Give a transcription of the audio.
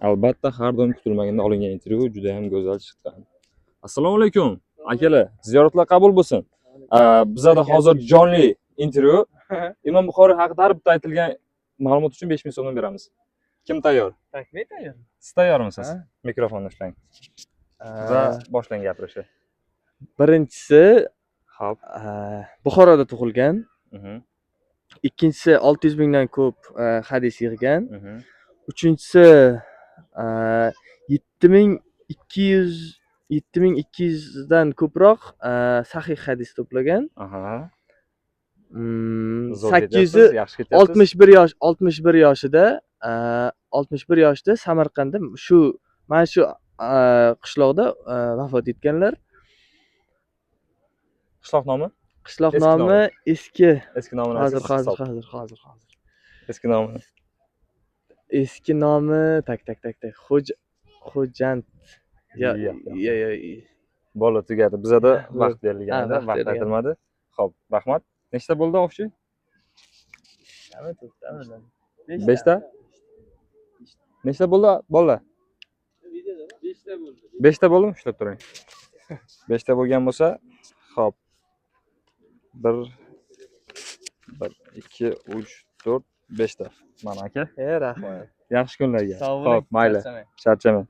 Albatta, har doim kutilmaganda olingan intervyu juda ham go'zal chiqdi. Assalomu alaykum. Akalar, ziyoratlar qabul bo'lsin. Bizda hozir jonli intervyu. Imom Buxoriy haqida bitta aytilgan ma'lumot uchun 5000 so'mdan beramiz. Kim tayyor? Takmil tayyor. Siz tayyormisiz? Mikrofonni ushlang. Va boshlang gapirishni. Birinchisi, Xo'p. Buxoroda tug'ilgan. Ikkinchisi 600 mingdan ko'p hadis yig'gan. Uchinchisi 7200 dan ko'proq sahih hadis to'plagan. 61 yoshida Samarqandda mana shu qishloqda vafot etganlar. Qishloq nomi? Qishloq nomi eski nomini hozir. Eski nomini. Eski nomi Xo'jand. Ya. Bola tugadi. Bizda vaqt berilganda vaqt aytilmadi. Xo'p, rahmat. Nechta bo'ldi o'qchi? 5 ta. Nechta bo'ldi bolalar? 5 ta bo'ldimi? Ushlab turing. 5 ta bo'lgan bo'lsa, xo'p. 1 2 3 4 5 ta. Mana aka. Rahmat. Yaxshi kunlarga. Xo'p, mayli. Charchamang.